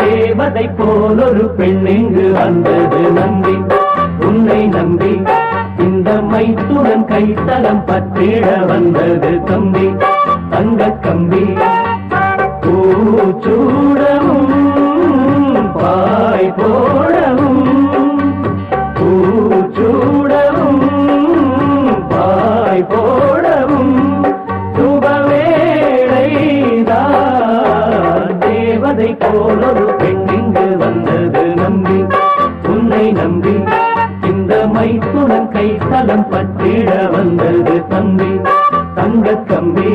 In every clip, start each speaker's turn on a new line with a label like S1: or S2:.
S1: தேவதை போலொரு பெண் இங்கு வந்தது நம்பி, உன்னை நம்பி இந்த மைத்துடன் கைத்தலம் பற்றிட வந்தது தம்பி. தங்க கம்பி பூச்சூடவும் பாய் போடவும், பூச்சூடவும் பாய் போடவும் சுபவேளைதான். தேவதை போலொரு பெண் இங்கு வந்தது நம்பி, உன்னை நம்பி இந்த மைத்துடன் கைத்தலம் பற்றிட வந்தது தம்பி. தங்க கம்பி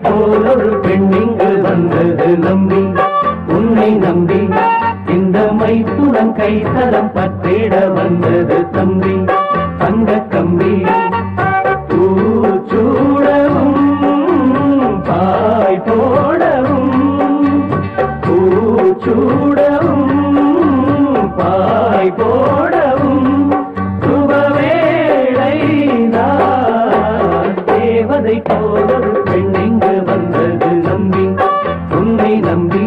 S1: போலொரு பெண் இங்கு வந்தது நம்பி, உன்னை நம்பி இந்த மைத்துடன் கைத்தலம் பற்றிட வந்தது தம்பி. தங்க கம்பி பூச்சூடவும் பாய் போடவும், பூச்சூடவும் பாய் போடவும் சுபவேளைதான். தேவதை போலொரு பெண் இங்கு வந்தது நம்பி, உன்னை நம்பி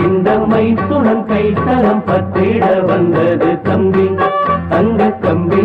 S1: இந்த மைத்துடன் கைத்தலம் பற்றிட வந்தது தம்பி. தங்க கம்பி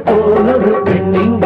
S1: போலொரு பெண்ணின்